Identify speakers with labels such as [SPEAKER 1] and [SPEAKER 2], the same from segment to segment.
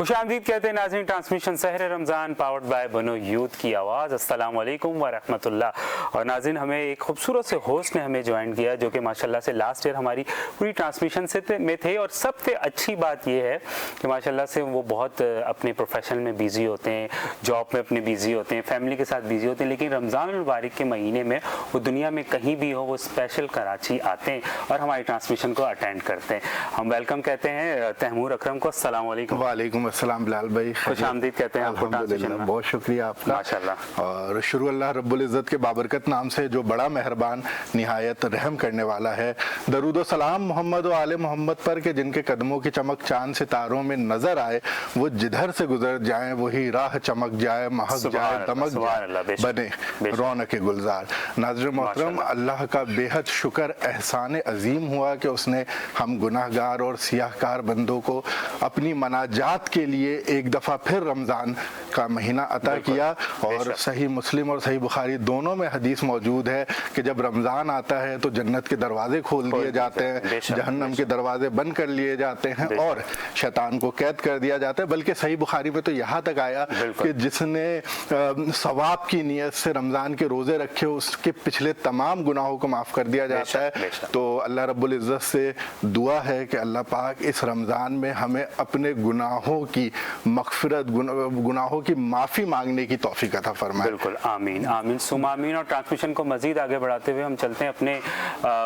[SPEAKER 1] खुश आमदीद कहते हैं नाज़रीन, ट्रांसमिशन सहर रमज़ान पावर्ड बाय बनो यूथ की आवाज़। अस्सलाम वालेकुम व रहमतुल्लाह। और नाज़रीन, हमें एक खूबसूरत से होस्ट ने हमें ज्वाइन किया जो कि माशाल्लाह से लास्ट ईयर हमारी पूरी ट्रांसमिशन में थे। और सबसे अच्छी बात यह है कि माशाल्लाह से वो बहुत अपने प्रोफेशन में बिज़ी होते हैं, जॉब में अपने बिज़ी होते हैं, फैमिली के साथ बिज़ी होते हैं, लेकिन रमज़ान मुबारक के महीने में वो दुनिया में कहीं भी हो वो स्पेशल कराची आते हैं और हमारी ट्रांसमिशन को अटेंड करते हैं। हम वेलकम कहते हैं तैमूर अकरम को। अस्सलाम वालेकुम।
[SPEAKER 2] वालेकुम अस्सलाम बिलाल भाई,
[SPEAKER 1] खुश आमदीद कहते हैं आपको ट्रांसमिशन में।
[SPEAKER 2] बहुत शुक्रिया आपका
[SPEAKER 1] माशाल्लाह।
[SPEAKER 2] और शुरू अल्लाह रब्बुल इज़्ज़त के बाबरकत नाम से जो बड़ा मेहरबान निहायत रहम करने वाला है। दरूद व सलाम मोहम्मद व आले मोहम्मद पर के जिनके कदमों की चमक चांद सितारों में नजर आए, वो जिधर से गुजर जाएं वही राह चमक जाए, महक जाए, दमक जाए, बने रौनक गुलजार। नाज़रीन मोहतरम, अल्लाह का बेहद शुक्र एहसान अजीम हुआ कि उसने हम गुनाहगार और सियाहकार बंदों को अपनी मनाजात के लिए एक दफ़ा फिर रमज़ान का महीना अता किया। और सही मुस्लिम और सही बुखारी दोनों में हदीस मौजूद है कि जब रमज़ान आता है तो जन्नत के दरवाजे खोल दिए जाते हैं, जहन्नम के दरवाजे बंद कर लिए जाते हैं और शैतान को कैद कर दिया जाता है। बल्कि सही बुखारी में तो यहाँ तक आया कि जिसने सवाब की नीयत से रमज़ान के रोज़े रखे उसके पिछले तमाम गुनाहों को माफ़ कर दिया जाता है। तो अल्लाह रब्बुल इज़्ज़त से दुआ है कि अल्लाह पाक इस रमज़ान में हमें अपने गुनाहों की मग़फ़िरत, गुनाहों की माफ़ी मांगने की तौफ़ीक़ अता फरमाए।
[SPEAKER 1] बिल्कुल, आमीन आमीन सुम आमीन। और ट्रांसमिशन को मज़ीद आगे बढ़ाते हुए हम चलते हैं अपने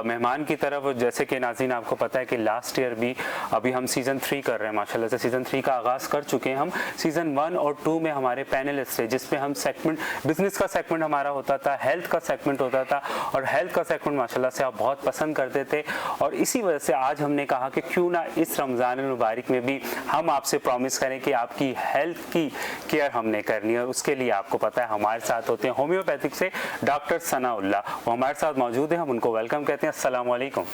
[SPEAKER 1] मेहमान की तरफ। जैसे कि नाज़रीन आपको पता है कि लास्ट ईयर भी अभी हम सीज़न 3 कर रहे हैं, माशाल्लाह से सीज़न 3 का आगाज़ कर चुके हैं हम। सीज़न 1 और 2 में हमारे पैनलिस्ट थे जिसमें हम सेगमेंट, बिजनेस का सेगमेंट हमारा होता था, हेल्थ का सेगमेंट होता था। और हेल्थ का सेगमेंट माशाल्लाह से आप बहुत पसंद करते थे और इसी वजह से आज हमने कहा कि क्यों ना इस रमज़ान मुबारक में भी हम आपसे प्रॉमिस करें कि आपकी हेल्थ की केयर हमने करनी है। और उसके लिए आपको पता है हमारे साथ होते हैं होम्योपैथिक से डॉक्टर सनाउल्लाह, वो हमारे साथ मौजूद हैं। हम उनको वेलकम कहते हैं। अस्सलाम वालेकुम।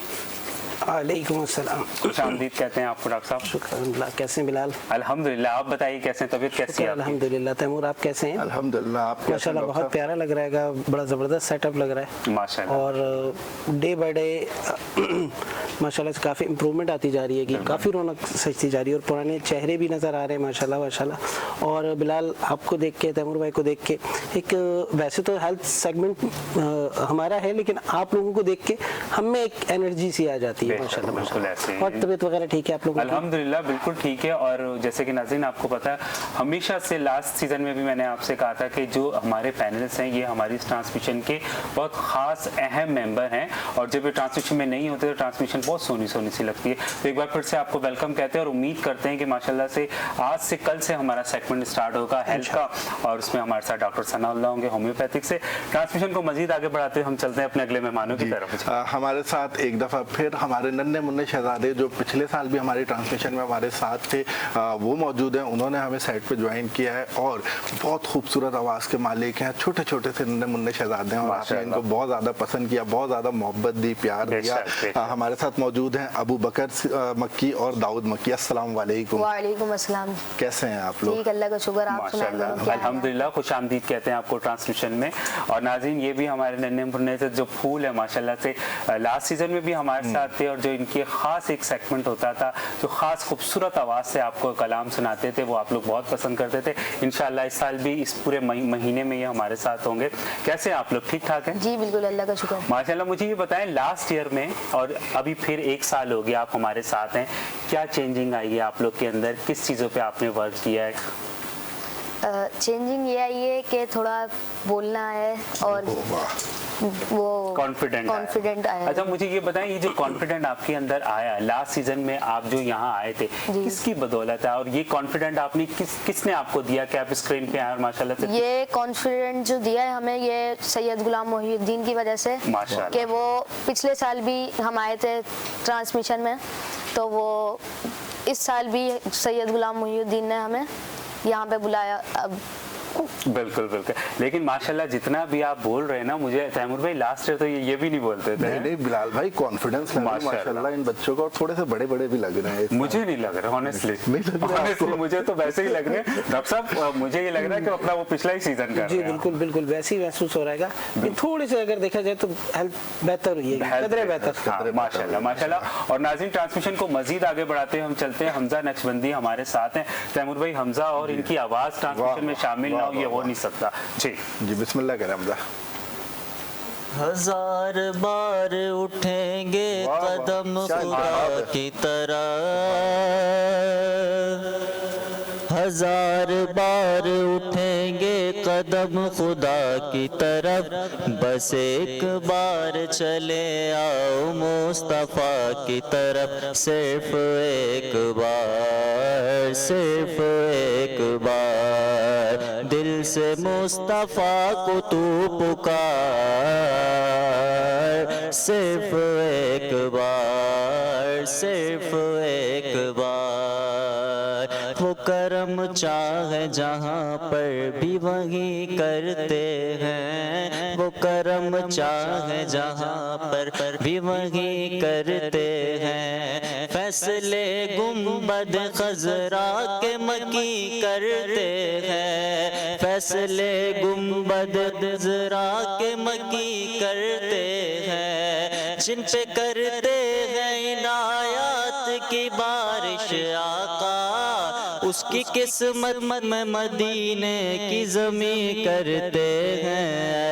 [SPEAKER 3] वालेकुम अस्सलाम।
[SPEAKER 1] खुश आमदीद कहते हैं आपको डॉक्टर साहब।
[SPEAKER 3] शुक्र कैसे हैं बिलाल?
[SPEAKER 1] अल्हम्दुलिल्लाह। आप बताइए कैसे हैं, तबीयत कैसी है?
[SPEAKER 3] अल्हम्दुलिल्लाह। तैमूर आप कैसे हैं?
[SPEAKER 2] अल्हम्दुलिल्लाह। आप
[SPEAKER 3] माशाल्लाह बहुत प्यारा लग रहा है, बड़ा ज़बरदस्त सेटअप लग रहा है
[SPEAKER 1] माशाल्लाह।
[SPEAKER 3] और डे बाय डे माशाल्लाह से काफ़ी इम्प्रूवमेंट आती जा रही है कि काफ़ी रौनक सजती जा रही है और पुराने चेहरे भी नज़र आ रहे हैं माशाल्लाह माशाल्लाह। और बिलाल आपको देख के, तैमूर भाई को देख के, एक वैसे तो हेल्थ सेगमेंट हमारा है लेकिन आप लोगों को देख के हम में एक एनर्जी सी आ जाती है माशाल्लाह माशाल्लाह। और तबीयत वगैरह ठीक है आप लोगों की?
[SPEAKER 1] अल्हम्दुलिल्लाह बिल्कुल ठीक है। और जैसे कि नाज़रीन आपको पता है हमेशा से लास्ट सीज़न में भी मैंने आपसे कहा था कि जो हमारे पैनलिस्ट हैं ये हमारी ट्रांसमिशन के बहुत ख़ास अहम मेंबर हैं और जब ये ट्रांसमिशन में नहीं होते तो ट्रांसमिशन बहुत सोनी सोनी सी लगती है। तो एक बार फिर से आपको वेलकम कहते हैं और उम्मीद करते हैं कि माशाल्लाह से आज से कल से हमारा सेगमेंट स्टार्ट होगा हेल्थ का और उसमें हमारे साथ डॉक्टर सनाउल्लाह होंगे होम्योपैथिक से। ट्रांसमिशन को मजीद आगे बढ़ाते हुए हम चलते हैं अपने अगले मेहमानों की तरफ।
[SPEAKER 2] हमारे साथ एक दफ़ा फिर हमारे नन्हे मुन्ने शहजादे जो पिछले साल भी हमारी ट्रांसमिशन में हमारे साथ थे वो मौजूद हैं। उन्होंने हमें साइट पे ज्वाइन किया है और बहुत खूबसूरत आवाज़ के मालिक हैं, छोटे छोटे से नन्हे मुन्ने शहजादे हैं और आपने इनको बहुत ज़्यादा पसंद किया, बहुत ज़्यादा मोहब्बत दी, प्यार दिया। हमारे साथ मौजूद हैं अबू बकर मक्की और दाऊद मक्की। अस्सलाम वालेकुम।
[SPEAKER 4] वालेकुम अस्सलाम।
[SPEAKER 2] कैसे हैं आप लोग?
[SPEAKER 4] ठीक, अल्लाह का शुक्र। आप सुनाइए।
[SPEAKER 1] अल्हम्दुलिल्लाह। खुश आमदीद कहते हैं आपको ट्रांसमिशन में। और नाज़रीन ये भी हमारे नन्हे मुन्ने से जो फूल है माशाल्लाह से लास्ट सीजन में भी हमारे साथ थे और जो इनके खास एक सेगमेंट होता था जो खास खूबसूरत आवाज़ से आपको कलाम सुनाते थे वो आप लोग बहुत पसंद करते थे। इंशाल्लाह इस साल भी इस पूरे महीने में ये हमारे साथ होंगे। कैसे आप लोग, ठीक ठाक हैं?
[SPEAKER 4] जी बिल्कुल, अल्लाह का शुक्र।
[SPEAKER 1] माशाल्लाह। मुझे ये बताएं लास्ट ईयर में और अभी फिर एक साल हो गया आप हमारे साथ हैं, क्या चेंजिंग आई है आप लोग के अंदर, किस चीज़ों पर आपने वर्क किया है?
[SPEAKER 4] चेंजिंग ये आई है कि थोड़ा बोलना है और वो कॉन्फिडेंट आया।
[SPEAKER 1] अच्छा मुझे ये बताएं ये जो कॉन्फिडेंट आपके अंदर आया लास्ट सीजन में आप जो यहाँ आए थे किसकी बदौलत है और ये कॉन्फिडेंट आपने किसने आपको दिया कि आप स्क्रीन पे आए और माशाल्लाह से?
[SPEAKER 4] ये कॉन्फिडेंट जो दिया है हमें ये सैयद गुलाम मोहिउद्दीन की वजह से कि वो पिछले साल भी हम आए थे ट्रांसमिशन में तो वो इस साल भी सैयद गुलाम मोहिउद्दीन ने हमें यहाँ पे बुलाया। अब
[SPEAKER 1] बिल्कुल बिल्कुल। लेकिन माशाल्लाह जितना भी आप बोल रहे हैं ना, मुझे तैमूर भाई लास्ट ईयर तो ये भी नहीं बोलते थे।
[SPEAKER 2] नहीं बिलाल भाई, कॉन्फिडेंस माशाल्लाह इन बच्चों को, थोड़े से बड़े बड़े भी लग रहे हैं।
[SPEAKER 1] मुझे नहीं लग रहा ऑनेस्टली, मुझे तो वैसे ही लग रहे हैं डॉक्टर साहब, मुझे ये लग रहा है कि अपना वो पिछला ही सीजन कर रहे हैं।
[SPEAKER 3] बिल्कुल बिल्कुल वैसे ही महसूस हो रहा है। थोड़ी सी अगर देखा जाए तो हेल्थ बेहतर हुई है, कदरे बेहतर।
[SPEAKER 1] माशाल्लाह माशाल्लाह। और नाज़रीन, ट्रांसमिशन को मजीद आगे बढ़ाते हैं हम चलते हैं, हमजा नक्शबंदी हमारे साथ हैं। तैमूर भाई, हमजा और इनकी आवाज़ ट्रांसमिशन में शामिल ना हो ये हो नहीं सकता। जी
[SPEAKER 2] बिस्मिल्लाह करें हमजा।
[SPEAKER 5] हजार बार उठेंगे कदम खुदा की तरफ, हजार बार उठेंगे कदम खुदा की तरफ, बस एक बार चले आओ मुस्तफ़ा की तरफ, सिर्फ एक बार, सिर्फ एक बार, दिल से मुस्तफ़ा को तू पुकार, सिर्फ एक बार, सिर्फ एक बार, वो करम चाहे जहाँ पर भी वही करते हैं, वो करम चाहे जहाँ पर भी वही करते हैं, फैसले गुंबद खजरा के मकी करते हैं, फैसले गुंबद खजरा के मकी करते हैं, जिन पे करते हैं इनायत की बारिश आका, उसकी किस्मत में मदीने की ज़मीं करते हैं।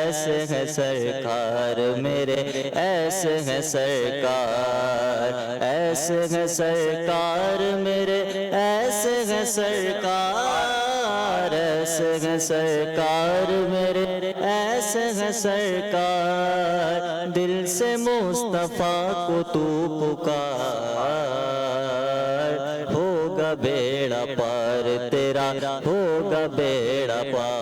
[SPEAKER 5] ऐसे है सरकार मेरे, ऐसे है सरकार, ऐसे है सरकार मेरे, ऐसे है सरकार, ऐसे है सरकार मेरे, ऐसे है सरकार, दिल से मुस्तफ़ा को तू पुकार, होगा बेड़ा पार तेरा, होगा बेड़ा पार।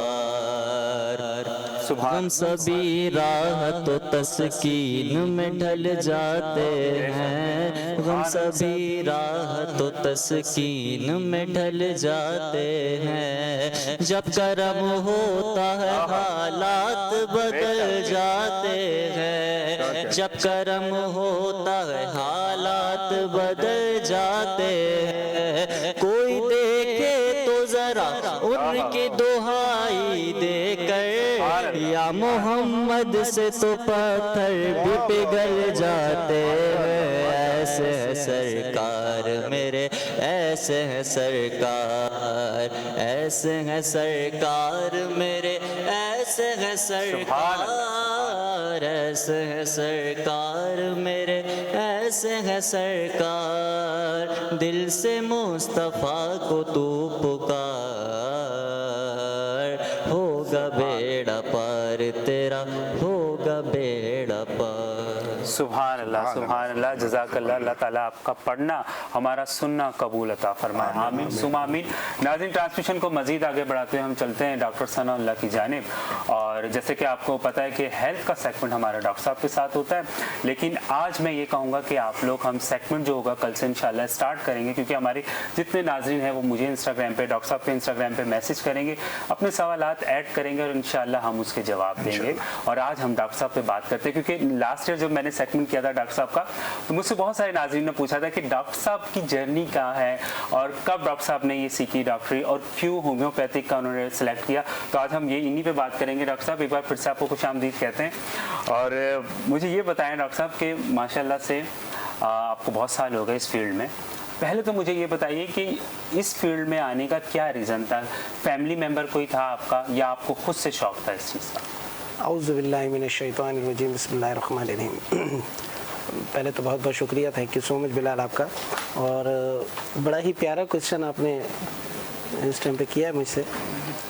[SPEAKER 5] हम सभी राहत तो तस्कीन में ढल जाते हैं, हम सभी राहत तो तस्कीन में ढल जाते हैं, जब करम होता है हालात बदल जाते हैं, जब करम होता है हालात बदल जाते हैं, कोई देखे तो जरा उनकी दुहाई देकर, या मोहम्मद से तो पत्थर भी पिघल जाते हैं। ऐसे है सरकार मेरे, ऐसे है सरकार, ऐसे है सरकार मेरे, ऐसे है सरकार, ऐसे है सरकार मेरे, ऐसे है सरकार, दिल से मुस्तफ़ा को तू पुकार, होगा बेड़ा पार तेरा, होगा बेड़ा पार।
[SPEAKER 1] सुभान अल्लाह, सुभान अल्लाह, जज़ाकल्लाह। अल्लाह ताला आपका पढ़ना हमारा सुनना कबूल अता फरमाए, आमीन सुमा आमीन। नाज़रीन, ट्रांसमिशन को मज़ीद आगे बढ़ाते हुए हम चलते हैं डॉक्टर सनाउल्लाह की जानिब। और जैसे कि आपको पता है कि हेल्थ का सेगमेंट हमारे डॉक्टर साहब के साथ होता है, लेकिन आज मैं ये कहूँगा कि आप लोग, हम सेगमेंट जो होगा कल से इंशाल्लाह स्टार्ट करेंगे, क्योंकि हमारे जितने नाज़रीन हैं वो मुझे इंस्टाग्राम पे, डॉक्टर साहब के इंस्टाग्राम पे मैसेज करेंगे, अपने सवालात ऐड करेंगे और इंशाल्लाह हम उसके जवाब देंगे। और आज हम डॉक्टर साहब पे बात करते हैं, क्योंकि लास्ट ईयर जब मैंने सेगमेंट किया था डॉक्टर साहब का, तो मुझसे बहुत सारे नाज़रीन ने पूछा था कि डॉक्टर साहब की जर्नी क्या है और कब डॉक्टर साहब ने ये सीखी डॉक्टरी और क्यों होम्योपैथिक का उन्होंने सेलेक्ट किया। तो आज हम ये इन्हीं पे बात करेंगे। डॉक्टर साहब, एक बार फिर से आपको खुशामदीद कहते हैं, और मुझे ये बताएं डॉक्टर साहब कि माशाल्लाह से आपको बहुत साल हो गए इस फील्ड में। पहले तो मुझे ये बताइए कि इस फील्ड में आने का क्या रीज़न था? फैमिली मेम्बर कोई था आपका या आपको खुद से शौक था इस चीज़ का?
[SPEAKER 3] औज़ु बिल्लाहि मिनश शैतानिर रजीम, बिस्मिल्लाहिर रहमानिर रहीम। पहले तो बहुत बहुत शुक्रिया, thank you so much Bilal आपका। और बड़ा ही प्यारा क्वेश्चन आपने इस टाइम पे किया है मुझसे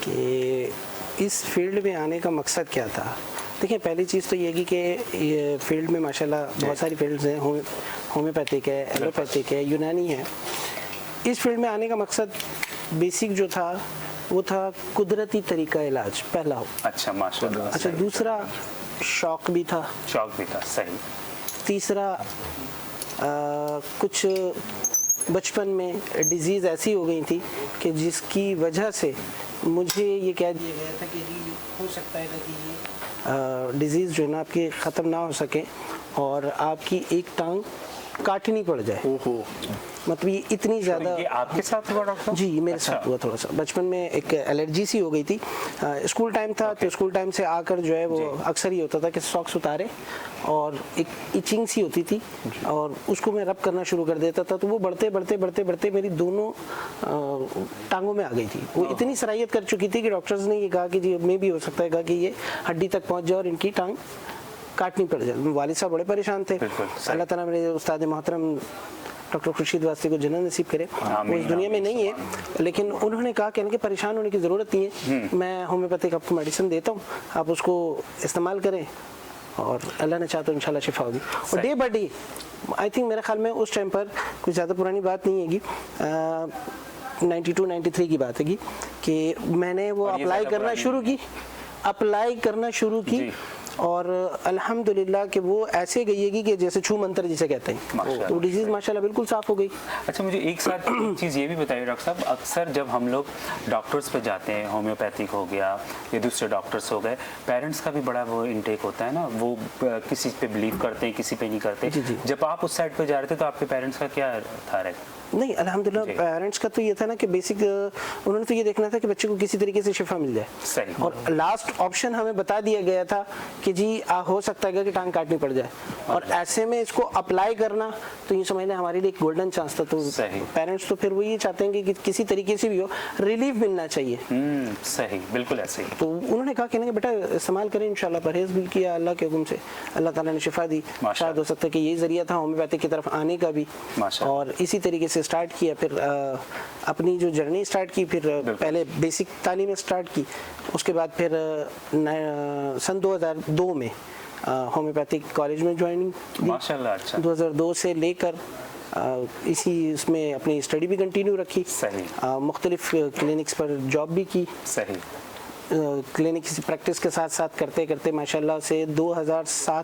[SPEAKER 3] कि इस फील्ड में आने का मकसद क्या था। देखिए, पहली चीज़ तो ये कि ये फील्ड में माशाल्लाह बहुत सारी फील्ड्स हैं, होम्योपैथिक है, एलोपैथिक है, यूनानी है। इस फील्ड में आने का मकसद बेसिक जो था वो था कुदरती तरीका इलाज, पहला हो।
[SPEAKER 1] अच्छा, माशाल्लाह।
[SPEAKER 3] अच्छा, दूसरा शौक भी था,
[SPEAKER 1] शौक भी था, सही।
[SPEAKER 3] तीसरा कुछ बचपन में डिजीज़ ऐसी हो गई थी कि जिसकी वजह से مجھے یہ کہہ دیا گیا تھا کہ جی ہو سکتا ہے کہ یہ ڈیزیز جو ہے نا آپ کی ختم نہ ہو سکے اور آپ کی ایک ٹانگ کاٹنی پڑ جائے. مطلب یہ اتنی زیادہ.
[SPEAKER 1] یہ آپ کے ساتھ ہوا ڈاکٹر صاحب؟
[SPEAKER 3] جی میرے ساتھ ہوا. تھوڑا سا بچپن میں ایک الرجی سی ہو گئی تھی. اسکول ٹائم تھا تو اسکول ٹائم سے آ کر جو ہے وہ اکثر یہ ہوتا تھا کہ ساکس اتارے اور ایک ایچنگ سی ہوتی تھی اور اس کو میں رب کرنا شروع کر دیتا تھا تو وہ بڑھتے بڑھتے بڑھتے بڑھتے میری دونوں ٹانگوں میں آ گئی تھی. وہ اتنی صلاحیت کر چکی تھی کہ ڈاکٹرز نے یہ کہا کہ جی میں بھی ہو سکتا ہے کہا کہ یہ ہڈی تک پہنچ جائے اور ان کی ٹانگ کاٹنی پڑ جائے. والد صاحب بڑے پریشان تھے. اللہ تعالیٰ میرے استاد محترم ڈاکٹر خورشید واسطے کو جنت نصیب کرے. وہ اس دنیا میں نہیں ہے لیکن انہوں نے کہا کہ پریشان ہونے کی ضرورت نہیں ہے, میں ہومیوپیتھک آپ کو میڈیسن دیتا ہوں, آپ اس کو استعمال کریں اور اللہ نے چاہا تو انشاءاللہ شفا ہوگی. اور day by day I think میرے خیال میں اس ٹائم پر کچھ زیادہ پرانی بات نہیں ہے گی, 92-93 کی بات ہے گی کہ میں نے وہ اپلائی کرنا شروع کی اور الحمدللہ کہ وہ ایسے گئی ہے کہ جیسے چھو منتر جسے کہتے ہیں, تو ڈیزیز ماشاءاللہ بالکل صاف ہو گئی.
[SPEAKER 1] اچھا مجھے ایک ساتھ ایک چیز یہ بھی بتائیے ڈاکٹر صاحب, اکثر جب ہم لوگ ڈاکٹرز پہ جاتے ہیں, ہومیوپیتھک ہو گیا یا دوسرے ڈاکٹرز ہو گئے, پیرنٹس کا بھی بڑا وہ انٹیک ہوتا ہے نا, وہ کسی پہ بلیو کرتے ہیں کسی پہ نہیں کرتے. جب آپ اس سائڈ پہ جا رہے تھے تو آپ کے پیرنٹس کا کیا تھا رہے؟
[SPEAKER 3] نہیں الحمدللہ پیرنٹس کا تو یہ تھا نا کہ بیسک انہوں نے تو یہ دیکھنا تھا کہ بچے کو کسی طریقے سے شفا مل جائے, اور لاسٹ آپشن ہمیں بتا دیا گیا تھا کہ جی ہو سکتا ہے کہ ٹانگ کاٹنی پڑ جائے, اور ایسے میں اس کو اپلائی کرنا تو یہ سمجھ لیں ہمارے لیے ایک گولڈن چانس تھا. تو پیرنٹس تو پھر وہ یہ چاہتے ہیں کہ کسی طریقے سے بھی ہو ریلیف ملنا چاہیے.
[SPEAKER 1] صحیح, بالکل ایسے ہی.
[SPEAKER 3] تو انہوں نے کہا کہ بیٹا استعمال کریں انشاءاللہ, پرہیز بھی کیا اللہ کے حکم سے, اللہ تعالیٰ نے شفا دی. شاید ہو سکتا ہے کہ یہ ذریعہ تھا ہومیوپیتھک کی طرف آنے کا بھی, اور اسی طریقے سے اسٹارٹ کیا. پھر اپنی جو جرنی اسٹارٹ کی, پھر پہلے بیسک تعلیم اسٹارٹ کی, اس کے بعد پھر سن 2002 میں ہومیوپیتھک کالج میں جوائننگ
[SPEAKER 1] ماشاءاللہ. اچھا
[SPEAKER 3] 2002 سے لے کر اسی اس میں اپنی اسٹڈی بھی کنٹینیو رکھی. مختلف کلینکس پر جاب بھی کی. کلینک کی پریکٹس کے ساتھ ساتھ کرتے کرتے ماشاءاللہ سے 2007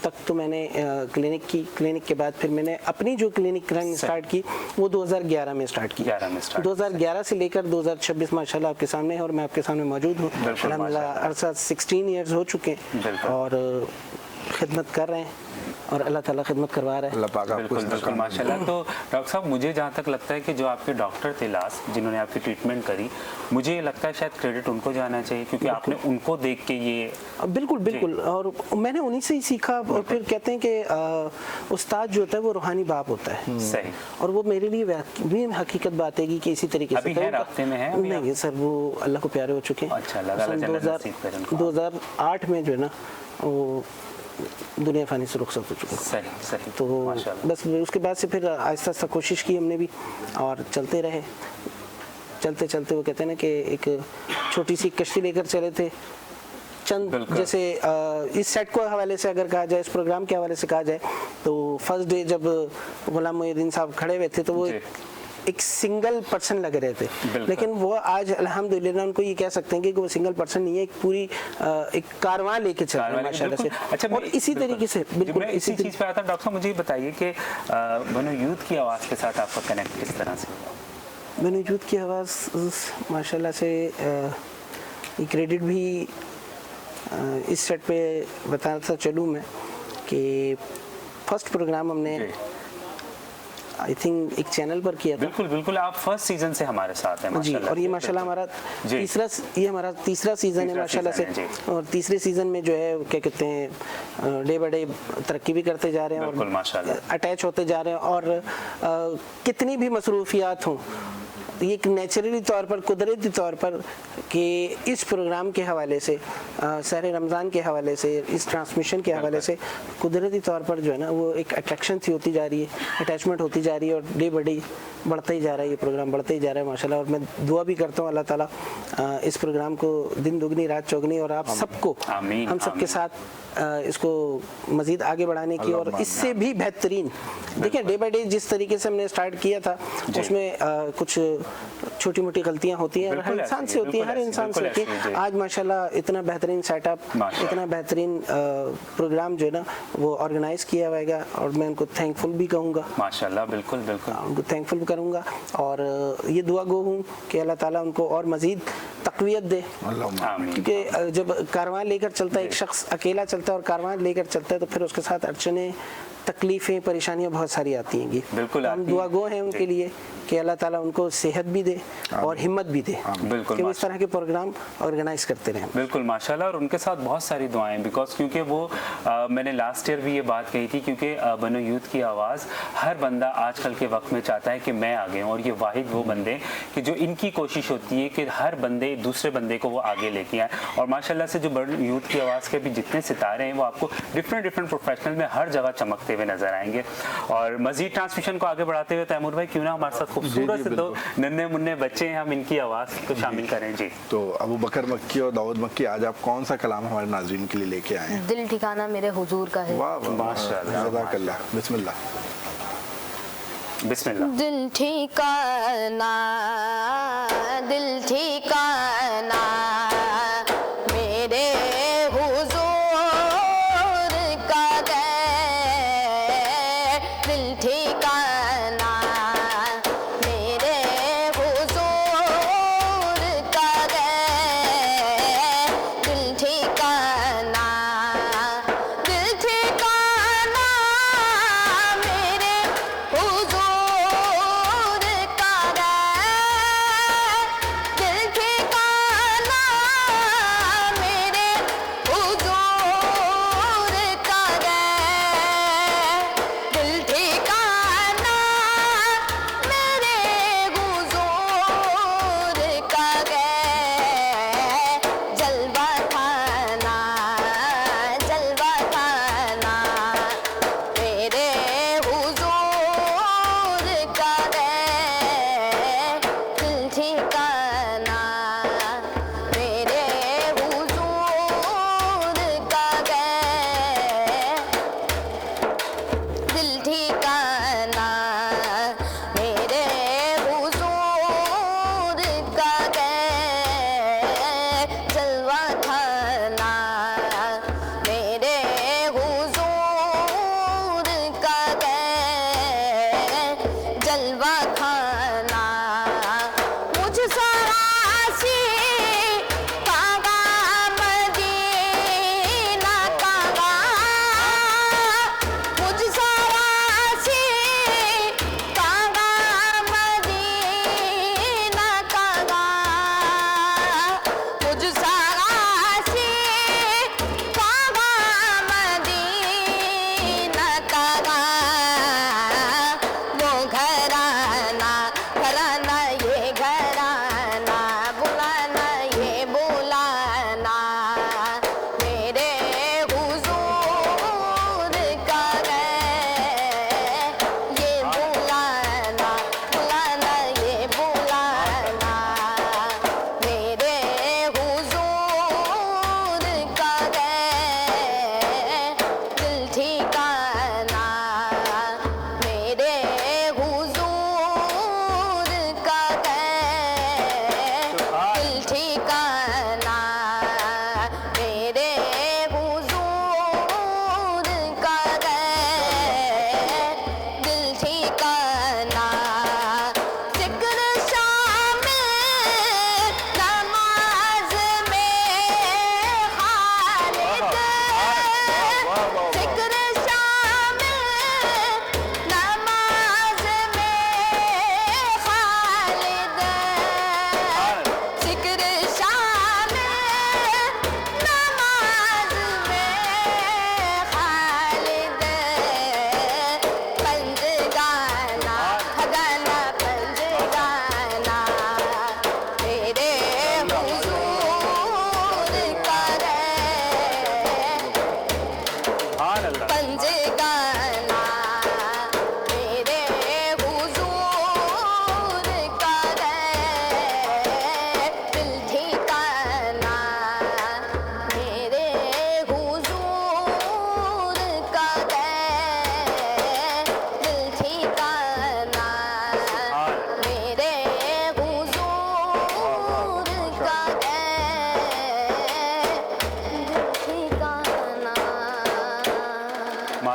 [SPEAKER 3] تک تو میں نے کلینک کی. کلینک کے بعد پھر میں نے اپنی جو کلینک رنگ اسٹارٹ کی وہ 2011 میں اسٹارٹ کی. 2011 سے لے کر 2026 ماشاءاللہ آپ کے سامنے ہے اور میں آپ کے سامنے موجود ہوں. الحمدللہ عرصہ 16 ایئرز ہو چکے ہیں اور خدمت کر رہے ہیں اور اللہ تعالیٰ خدمت کروا رہا ہے.
[SPEAKER 2] اللہ پاک آپ کو
[SPEAKER 1] بالکل ماشاءاللہ. تو ڈاکٹر صاحب مجھے جہاں تک لگتا ہے کہ جو آپ کے ڈاکٹر تھے لاسٹ جنہوں نے آپ کی ٹریٹمنٹ کری, مجھے یہ لگتا ہے شاید کریڈٹ ان کو جانا چاہیے کیونکہ آپ نے ان کو دیکھ کے یہ
[SPEAKER 3] بالکل اور میں نے انہی سے ہی سیکھا. اور پھر کہتے ہیں کہ استاد جو ہوتا ہے وہ روحانی باپ ہوتا ہے.
[SPEAKER 1] صحیح. اور
[SPEAKER 3] وہ میرے لیے حقیقت بات ہے کہ اسی طریقے سے
[SPEAKER 1] رابطے میں ہے
[SPEAKER 3] نہیں سر, وہ اللہ کو پیارے ہو چکے ہیں.
[SPEAKER 1] اچھا
[SPEAKER 3] 2008 میں جو ہے نا وہ دنیا فانی سے رخصت ہو چکا.
[SPEAKER 1] صحیح.
[SPEAKER 3] تو بس اس کے بعد سے پھر آہستہ آہستہ کوشش کی ہم نے بھی اور چلتے رہے. چلتے چلتے وہ کہتے ہیں نا کہ ایک چھوٹی سی کشتی لے کر چلے تھے. چند جیسے اس سیٹ کو حوالے سے اگر کہا جائے, اس پروگرام کے حوالے سے کہا جائے تو فرسٹ ڈے جب غلام محی الدین صاحب کھڑے ہوئے تھے تو وہ ایک سنگل پرسن لگ رہے تھے, لیکن وہ آج الحمدللہ ان کو یہ کہہ سکتے ہیں کہ وہ سنگل پرسن نہیں ہے, ایک پوری ایک کارواں لے کے چل رہے ہیں ماشاءاللہ سے.
[SPEAKER 1] اچھا
[SPEAKER 3] اور اسی طریقے سے بالکل
[SPEAKER 1] اسی چیز پہ آتا ڈاکٹر صاحب, مجھے یہ بتائیے کہ بنو یوتھ کی آواز کے ساتھ آپ کا کنیکٹ کس طرح سے ہوا؟
[SPEAKER 3] بنو یوتھ کی آواز ماشاءاللہ سے یہ کریڈٹ بھی اس سیٹ پہ بتاتا چلوں میں کہ فرسٹ پروگرام ہم نے آئی تھنک ایک چینل پر کیا تھا.
[SPEAKER 1] بالکل آپ فرسٹ سیزن سے ہمارے ساتھ ہیں ماشاءاللہ.
[SPEAKER 3] اور یہ ماشاءاللہ ہمارا تیسرا سیزن ہے ماشاءاللہ سے. اور تیسرے سیزن میں جو ہے کیا کہتے ہیں ڈے بائی ڈے ترقی بھی کرتے جا رہے ہیں اور اٹیچ ہوتے جا رہے ہیں, اور کتنی بھی مصروفیات ہوں یہ ایک نیچرلی طور پر قدرتی طور پر کہ اس پروگرام کے حوالے سے سحر رمضان کے حوالے سے اس ٹرانسمیشن کے حوالے سے قدرتی طور پر جو ہے نا وہ ایک اٹریکشن سی ہوتی جا رہی ہے, اٹیچمنٹ ہوتی جا رہی ہے, اور ڈے بائی ڈے بڑھتا ہی جا رہا ہے یہ پروگرام, بڑھتا ہی جا رہا ہے ماشاءاللہ. اور میں دعا بھی کرتا ہوں اللہ تعالیٰ اس پروگرام کو دن دگنی رات چوگنی اور آپ سب کو ہم سب کے ساتھ اس کو مزید آگے بڑھانے کی اور اس سے بھی بہترین. دیکھیں ڈے بائی ڈے جس طریقے سے ہم نے اسٹارٹ کیا تھا اس میں کچھ छोटी मोटी गलतियां होती हैं, हर इंसान से होती हैं, हर इंसान से होती हैं। आज माशाल्लाह इतना बेहतरीन सेटअप, इतना बेहतरीन प्रोग्राम जो है ना वो ऑर्गेनाइज किया हुआ है, और मैं उनको थैंकफुल भी कहूँगा
[SPEAKER 1] माशाल्लाह। बिल्कुल बिल्कुल
[SPEAKER 3] उनको थैंकफुल भी करूँगा, और ये दुआ गो हूँ कि अल्लाह ताला उनको और मज़ीद तक़वियत दे, क्योंकि जब कारवां लेकर चलता है, एक शख्स अकेला चलता है और कारवां लेकर चलता है तो फिर उसके साथ अड़चने, तकलीफ़ें, परेशानियाँ बहुत सारी आती हैं।
[SPEAKER 1] बिल्कुल
[SPEAKER 3] हम दुआ गो हैं उनके लिए कि अल्लाह ताला उनको सेहत भी दे और हिम्मत भी दे
[SPEAKER 1] बिल्कुल
[SPEAKER 3] कि वो इस तरह के प्रोग्राम ऑर्गेनाइज करते रहें।
[SPEAKER 1] बिल्कुल माशाल्लाह, और उनके साथ बहुत सारी दुआएं, बिकॉज क्योंकि वो मैंने लास्ट ईयर भी ये बात कही थी, क्योंकि बनो यूथ की आवाज़ हर बंदा आजकल के वक्त में चाहता है कि मैं आगे हूँ, और ये वाहिद वो बंदे कि जो इनकी कोशिश होती है कि हर बंदे दूसरे बंदे को वो आगे लेके आए। और माशाल्लाह से जो बनो यूथ की आवाज़ के भी जितने सितारे हैं वो आपको डिफरेंट प्रोफेशनल में हर जगह चमकते हुए नजर आएंगे। और मजीद ट्रांसमिशन को आगे बढ़ाते हुए तैमूर भाई क्यों ना हमारे साथ खूबसूरत से दो नन्हे मुन्ने बच्चे हैं, हम इनकी आवाज़ को शामिल करें। जी, तो
[SPEAKER 2] अबू बकर मक्की और दाऊद मक्की, आज आप कौन सा कलाम हमारे नाज़रीन के लिए लेके आए हैं?
[SPEAKER 4] दिल ठिकाना मेरे हुजूर का है।
[SPEAKER 2] वाह माशाअल्लाह, जज़ाकल्लाह, बिस्मिल्लाह।
[SPEAKER 1] बिस्मिल्लाह।
[SPEAKER 4] दिल ठिकाना, दिल ठिकाना मेरे
[SPEAKER 6] दिल ठिकाना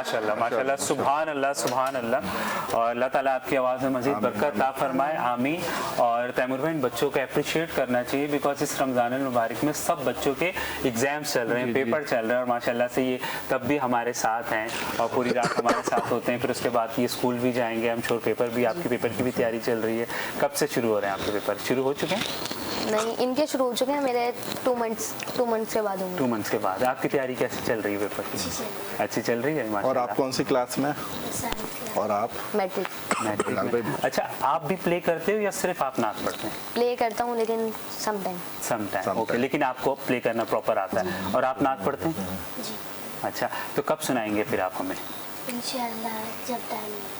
[SPEAKER 1] माशाल्लाह माशाल्लाह, सुभान अल्लाह। और अल्लाह ताला आपकी आवाज़ में मज़ीद बरकत अता फरमाए, आमीन। और तैमूर भाई, इन बच्चों को अप्रिशिएट करना चाहिए बिकॉज इस रमज़ान मुबारक में सब बच्चों के एग्जाम्स चल रहे हैं, पेपर चल रहे हैं, और माशाल्लाह से ये तब भी हमारे साथ हैं और पूरी रात हमारे साथ होते हैं। फिर उसके बाद ये स्कूल भी जाएंगे, हम श्योर पेपर भी, आपके पेपर की भी तैयारी चल रही है। कब से शुरू हो रहे हैं आपके पेपर? शुरू हो चुके हैं?
[SPEAKER 4] नहीं, इनके शुरू हो चुके हैं, मेरे 2 मंथ्स के बाद होंगे।
[SPEAKER 1] 2 मंथ्स के बाद। आपकी तैयारी कैसे चल रही है पेपर की? अच्छी चल रही है
[SPEAKER 2] और
[SPEAKER 1] माशाल्लाह।
[SPEAKER 2] आप कौन सी क्लास में? और आप?
[SPEAKER 4] मैट्रिक।
[SPEAKER 1] अच्छा, आप भी प्ले करते हो या सिर्फ आप नाच पढ़ते हैं?
[SPEAKER 4] प्ले करता हूँ लेकिन सम टाइम।
[SPEAKER 1] ओके, लेकिन आपको प्ले करना प्रॉपर आता है। और आप नाच पढ़ते हैं? अच्छा, तो कब सुनाएंगे फिर आप हमें?
[SPEAKER 4] इंशाल्लाह जब टाइम
[SPEAKER 1] मिले।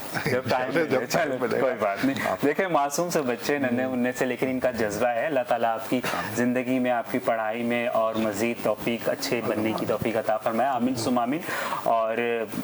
[SPEAKER 1] चलो, कोई बात नहीं। देखें, मासूम से बच्चे नन्हे मुन्ने से, लेकिन इनका जज्बा है। अल्लाह ताला आपकी ज़िंदगी में, आपकी पढ़ाई में और मज़ीद तौफीक, अच्छे बनने की तौफीक अता फरमाए, आमीन सुम आमीन। और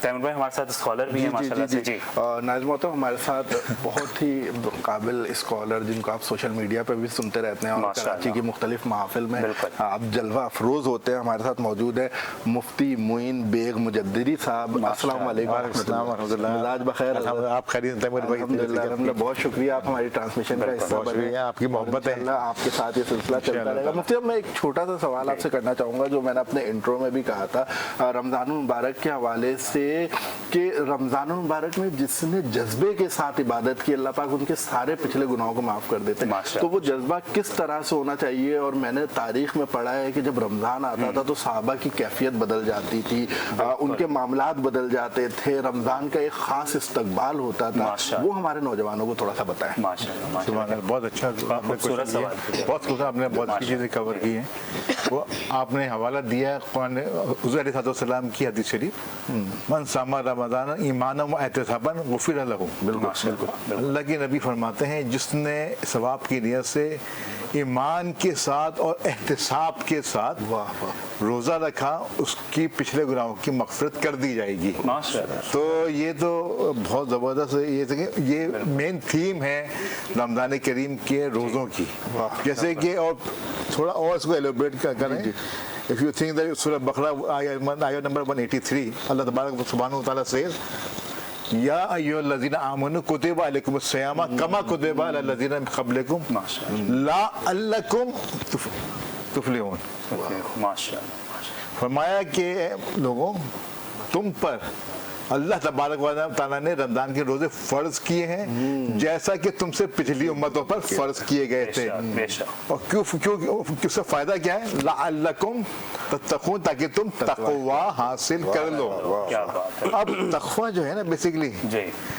[SPEAKER 1] तैमूर भाई हमारे साथ स्कॉलर भी हैं माशाल्लाह से। जी,
[SPEAKER 2] नाज़िमा तो हमारे साथ बहुत ही काबिल स्कॉलर जिनको आप सोशल मीडिया पर भी सुनते रहते हैं, और कराची की मुख्तलिफ महफिल में आप जलवा अफरोज़ होते हैं। हमारे साथ मौजूद है मुफ्ती मुइन बेग मुजद्दिदी साहब। अस्सलाम वालेकुम। मिजाज बखैर?
[SPEAKER 6] आप खैरियत हैं मेरे भाई?
[SPEAKER 2] अल्हम्दुलिल्लाह, बहुत शुक्रिया, आप हमारी ट्रांसमिशन का हिस्सा बने।
[SPEAKER 6] आपकी मोहब्बत है,
[SPEAKER 2] आपके साथ ये सिलसिला चलता रहेगा। मुफ्ती साहब, मैं एक छोटा सा सवाल आपसे करना चाहूँगा, जो मैंने अपने इंट्रो में भी कहा था रमज़ान मुबारक के हवाले से, कि रमज़ान मुबारक में जिसने जज्बे के साथ इबादत की, अल्लाह पाक उनके सारे पिछले गुनाहों को माफ़ कर देते हैं। तो वो जज्बा किस तरह से होना चाहिए? और मैंने तारीख में पढ़ा है कि जब रमज़ान आता था तो सहाबा की कैफियत बदल जाती थी, उनके मामलात बदल जाते थे, रमज़ान का एक ख़ास इस्तकबाल होता था। वो हमारे नौजवानों को थोड़ा सा बताएं।
[SPEAKER 1] माशाल्लाह,
[SPEAKER 6] बहुत अच्छा,
[SPEAKER 1] खूबसूरत सवाल,
[SPEAKER 6] आपने बहुत अच्छी चीज़ें कवर की हैं। वो आपने हवाला दिया कुरान हुज़ूर अलैहिस्सलाम की हदीस शरीफ, मन सामा रमज़ान ईमान व एहतिसाबन गुफ़िर लहू। बिल्कुल, अल्लाह के नबी फरमाते हैं, जिसने सवाब की नियत से ईमान के साथ और एहतिसाब के साथ रोज़ा रखा, उसकी पिछले गुनाहों की मग़फ़िरत कर दी जाएगी। तो ये तो बहुत ज़बरदस्त, ये मेन थीम है रमज़ान करीम के रोज़ों की। जैसे कि और थोड़ा और इसको एलोबरेट करें, If you think that Surah Baqarah ayat number 183, Allah subhanahu wa ta'ala says, या अय्युहल्लज़ीना आमनू कुतिबा अलैकुमुस सियाम कमा कुतिबा अलल लज़ीना मिन क़ब्लिकुम लअल्लकुम तुफ़्लिहून। फरमाया कि लोगों, तुम पर अल्लाह तबारक व तआला ने रमज़ान के रोज़े फ़र्ज़ किए हैं, जैसा कि तुमसे पिछली उम्मतों पर फ़र्ज़ किए गए थे। और क्यों उसका फ़ायदा क्या है? लअल्लकुम तत्तक़ून, ताकि तुम तक़वा हासिल कर लो। अब तक़वा जो है ना, बेसिकली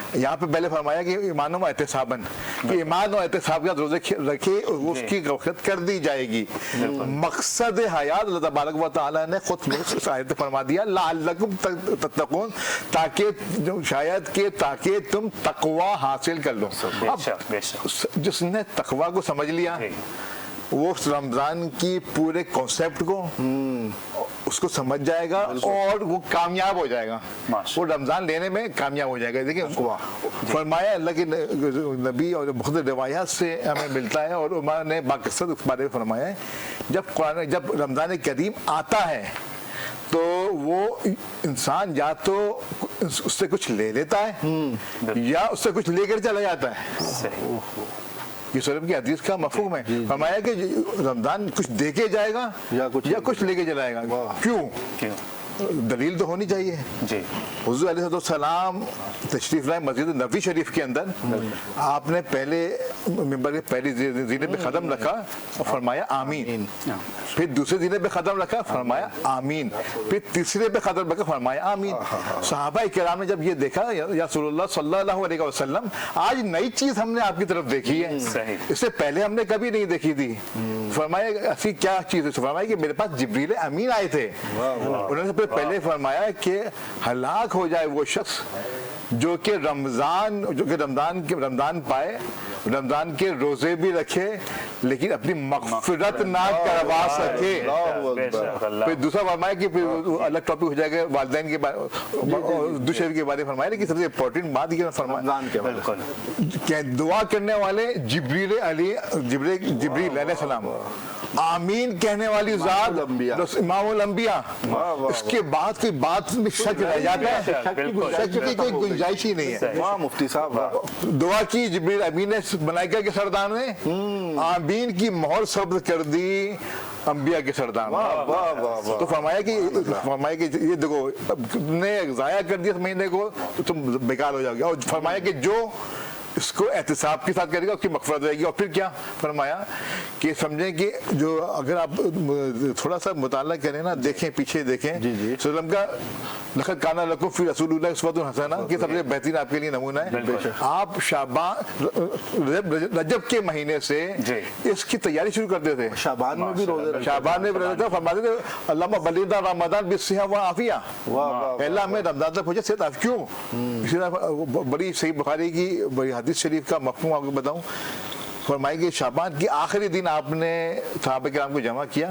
[SPEAKER 6] यहाँ पे पहले फरमाया कि ईमान व एहतिसाबन, कि ईमान और एहतिसाब के साथ रोज़े रखे, उसकी गफ़रत कर दी जाएगी। मकसद हयात अल्लाह तबारक व तआला ने खुद आयत फरमा दिया, लअल्लकुम तत्तक़ून, ताकि शायद के ताकि तुम तकवा हासिल कर लो। अब जिसने तकवा को समझ लिया, वो रमज़ान की पूरे कॉन्सेप्ट को उसको समझ जाएगा और वो कामयाब हो जाएगा, वो रमज़ान लेने में कामयाब हो जाएगा। देखिए, फरमाया अल्लाह के नबी और बहुत रिवायात से हमें मिलता है, और उमर ने बाक़सद इस बारे में फरमाया है, जब रमज़ान करीम आता है तो वो इंसान या तो उससे कुछ ले लेता है या उससे कुछ लेकर चला जाता है। ये सलम की हदीस का मफ़हूम है। फरमाया कि रमज़ान कुछ दे के जाएगा या कुछ लेके चलाएगा। क्यों? दलील तो होनी चाहिए जी। हुज़ूर अलैहिस्सलाम तशरीफ लाए मस्जिद नबी शरीफ के अंदर, आपने पहले मिंबर के पहली ज़ीने पे कदम रखा और फरमाया आमीन, फिर दूसरे ज़ीने पे कदम रखा, फरमाया आमीन, फिर तीसरे पे कदम रखा, फरमाया आमीन। सहाबा किराम ने जब ये देखा, या रसूलुल्लाह सल्लल्लाहु अलैहि वसल्लम, आज नई चीज़ हमने आपकी तरफ देखी है, इससे पहले हमने कभी नहीं देखी थी। फरमाया ऐसी क्या चीज़ है? फरमाया कि मेरे पास जिब्रील अमीन आए थे, उन्होंने पहले फरमाया कि हलाक हो जाए वो शख्स जो कि रमज़ान पाए, रमज़ान के रोज़े भी रखे, लेकिन अपनी मग़फ़िरत ना करवा सके। फिर दूसरा फरमाया कि फिर अलग टॉपिक हो जाएगा वालिदैन के बारे, दूसरे के बारे में फरमाया, लेकिन सबसे इम्पोर्टेंट बात ये फरमाया कि दुआ करने वाले जिब्रील अलैहिस्सलाम, आमीन कहने वाली ज़ात इमामुल अंबिया, इसके बाद कोई बात में शक रह जाता है, शक की कोई गुंजाइश ही नहीं है।
[SPEAKER 2] वाह मुफ्ती साहब,
[SPEAKER 6] दुआ की जिब्रील अमीन ने मलाइका के सरदार ने आमीन की मोहर शब्द कर दी अंबिया के सरदार ने। तो फरमाया कि ये देखो तुमने ज़ाया कर दिया इस महीने को तो तुम बेकार हो जाओगे, और फरमाया कि जो इसको एहतिसाब के साथ करेगा उसकी मग़फ़िरत रहेगी। और फिर क्या फरमाया कि समझें कि जो अगर आप थोड़ा सा मुताला करें ना, देखें पीछे देखें, सल्लम का लक़द काना लकुम फ़ी रसूलिल्लाहि उस्वतुन हसना कि सबसे बेहतरीन आपके लिए नमूना है। आप शाबान रजब के महीने से इसकी तैयारी शुरू कर देते।
[SPEAKER 2] शाबान में भी रोजे रखते,
[SPEAKER 6] शाबान में भी रोजे रखते, फरमाते थे अल्लाहुम्मा बल्लिग़ना रमज़ान बिस्सिहा व आफ़िया, अल्लाह हमें रमज़ान तक पहुंचे सेहत आफ़ियत। क्यों? इसी तरह बड़ी सही बुखारी की बड़ी हदीस शरीफ का मफ़हूम आपको बताऊं, फरमाया कि शाबान के आखिरी दिन आपने सहाबा किराम को जमा किया,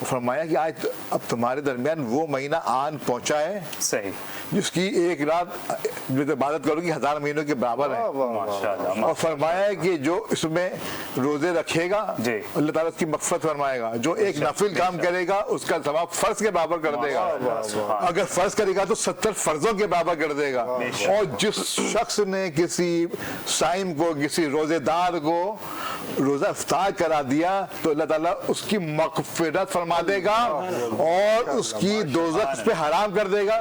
[SPEAKER 6] फरमाया कि आज अब तुम्हारे दरमियान वो महीना आन पहुंचा है सही जिसकी एक रात इबादत करोगी 1000 महीनों के बराबर है। और फरमाया कि जो इसमें रोजे रखेगा अल्लाह ताला उसकी मग़फ़िरत फरमाएगा, जो एक नफिल काम करेगा उसका सवाब फर्ज के बराबर कर देगा, अगर फर्ज करेगा तो 70 फर्जों के बराबर कर देगा। और जिस शख्स ने किसी साइम को, किसी रोजेदार को रोजा इफ्तार करा दिया तो अल्लाह ताला उसकी मग़फ़िरत फरमा देगा और उसकी दोज़ख उस पे हराम कर देगा।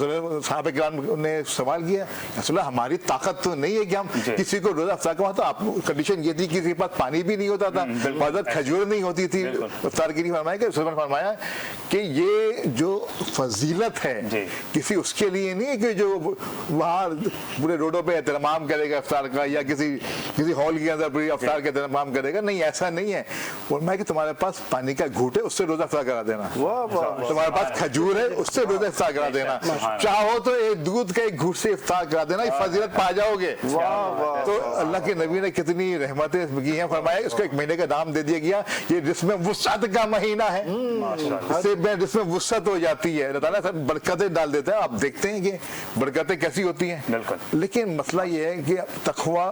[SPEAKER 6] सहाबा किराम ने सवाल किया, रसूल अल्लाह हमारी ताकत तो नहीं है कि हम किसी को रोजा इफ्तार करवाएं, तो आप कंडीशन ये थी कि किसी के पास पानी भी नहीं होता था, बाज़त खजूर नहीं होती थी इफ्तार के लिए। फरमाया कि ये जो फजीलत है किसी उसके लिए नहीं है कि जो वहाँ पूरे रोडों पे एहतराम करेगा इफ्तार का या किसी हॉल के अंदर पूरी इफ्तार का एहतराम करेगा, नहीं ऐसा नहीं है। और मैं कि तुम्हारे पास पानी का घूंट है उससे रोजा इफ्तार करा देना, तुम्हारे पास खजूर है उससे रोजा इफ्तार करा देना, चाहो तो एक दूध का एक घूंट से इफ्तार करा देना, फजीलत पा जाओगे। तो अल्लाह के नबी ने कितनी रहमतें की हैं, फरमाया इसको एक महीने का दाम दे दिया गया, ये जिसमें वुसअत का महीना है, जिसमें वुसअत हो जाती है, अल्लाह ताला सब बरकतें डाल देता है। आप देखते हैं कि बरकतें कैसी होती हैं। लेकिन मसला ये है कि तकवा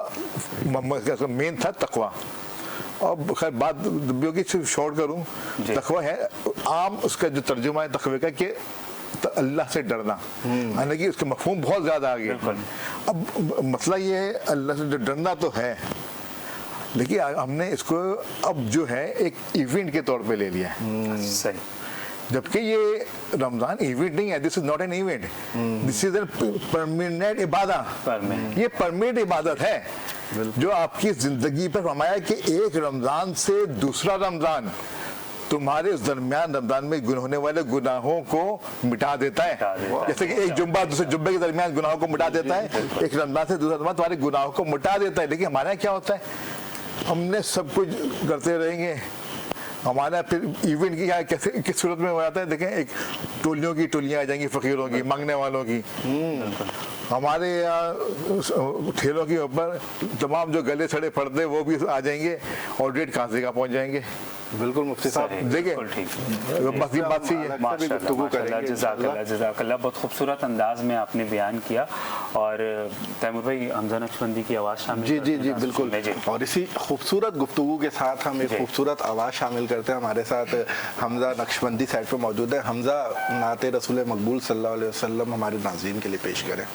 [SPEAKER 6] मेन था तकवा, और खैर बात की सिर्फ शॉर्ट करूं, तकवा है आम उसका जो तर्जुमा है तकवे का कि अल्लाह से डरना, यानी कि उसका मफहूम बहुत ज्यादा आ गया। अब मसला ये है अल्लाह से डरना तो है, लेकिन हमने इसको अब जो है एक इवेंट के तौर पे ले लिया है। सही, जबकि ये रमजान इवेंट नहीं है, this is not an event, this is an permanent इबादत, ये परमानेंट इबादत है जो आपकी जिंदगी पर फरमाया कि एक रमजान से दूसरा रमजान तुम्हारे उस दरमियान रमजान में होने वाले गुनाहों को मिटा देता है। जैसे कि एक जुम्बा दूसरे जुम्बे के दरमियान गुनाहों को मिटा देता है, एक रमजान से दूसरा रमजान तुम्हारे गुनाहों को मिटा देता है। लेकिन हमारे यहाँ क्या होता है, हमने सब कुछ करते रहेंगे, हमारा फिर इवेंट की कैसे किस सूरत में हो जाता है। देखें एक टोलियों की टोलियां आ जाएंगी फकीरों की, मांगने वालों की, हमारे यहाँ ठेलों के ऊपर तमाम जो गले सड़े पर्दे वो भी आ जाएंगे और डेट कहाँ से पहुँच जाएंगे। बिल्कुल मुफ्ती साहब देखिए बस ये बात सही है।
[SPEAKER 1] जज़ाकल्लाह, बहुत खूबसूरत अंदाज में आपने बयान किया। और तैमूर भाई हमजा नक्शबंदी की आवाज़ शामिल
[SPEAKER 2] जी बिल्कुल, और इसी खूबसूरत गुफ्तगू के साथ हम एक खूबसूरत आवाज़ शामिल करते हैं। हमारे साथ हमजा नक्शबंदी साइड पर मौजूद है। हमजा नाते रसूल मकबूल सल्लल्लाहु अलैहि वसल्लम हमारे नाज़रीन के लिए पेश करें।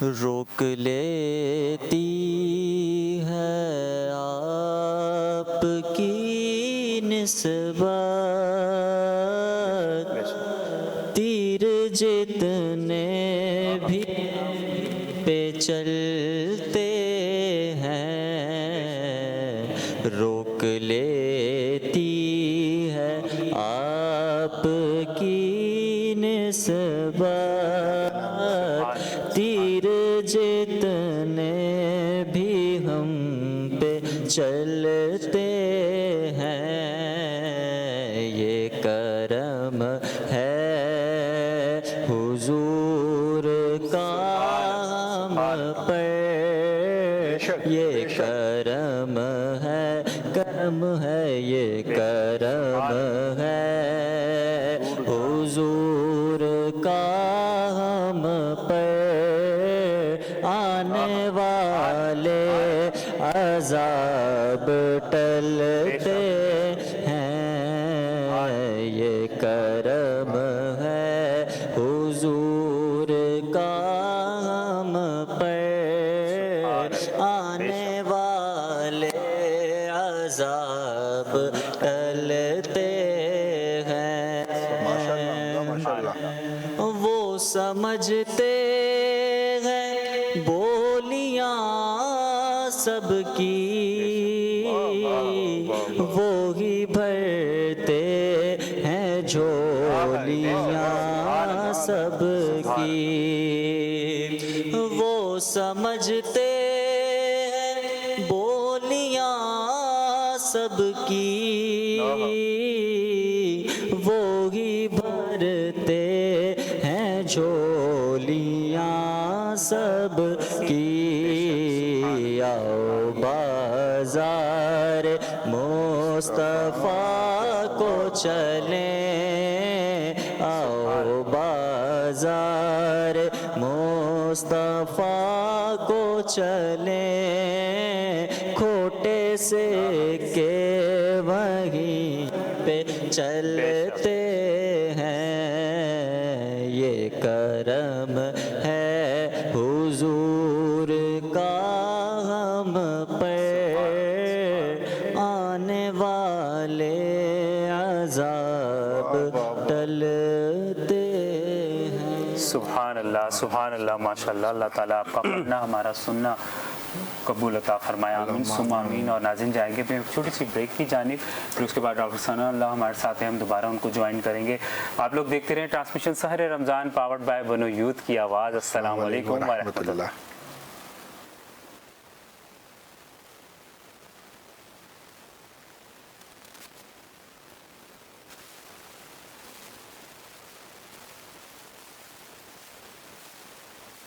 [SPEAKER 5] रोक लेती है आपकी निस्बत, तीर जितने भी पे चलते हैं, रोक लेती है आपकी निस्बत, तीर जितने भी हम पे चलते हैं, ये करम है हुजूर का हम पर, ये करम है ये करम है हुजूर का हम पर, आने वाले अज़ाब टल کرم ہے حضور کا ہم پر، آنے والے عذاب ٹلتے ہیں، وہ سمجھتے ہیں بولیاں سب کی، وہی بھرتے ہیں جھولیاں سب کی، وہ سمجھتے ہیں بولیاں سب کی، وہی بھرتے ہیں جھولیاں سب کی، آؤ بازار مصطفیٰ کو چلیں، آؤ بازار مصطفیٰ کو چلیں، کھوٹے سے کے وہیں پہ چلتے ہیں، یہ کرم ہے حضور کا ہم پر، آنے والے عذاب ٹلتے ہیں۔
[SPEAKER 1] سبحان اللہ ماشاءاللہ، اللہ تعالیٰ آپ کا پڑھنا ہمارا سننا قبول عطا فرمائے، آمین ثم آمین۔ اور ناظرین جائیں گے پھر چھوٹی سی بریک کی جانب، پھر اس کے بعد ڈاکٹر ثنا اللہ ہمارے ساتھ ہیں، ہم دوبارہ ان کو جوائن کریں گے۔ آپ لوگ دیکھتے رہیں ٹرانسمیشن سحر رمضان پاورڈ بائی بنو یوتھ کی آواز۔ السلام علیکم ورحمۃ اللہ۔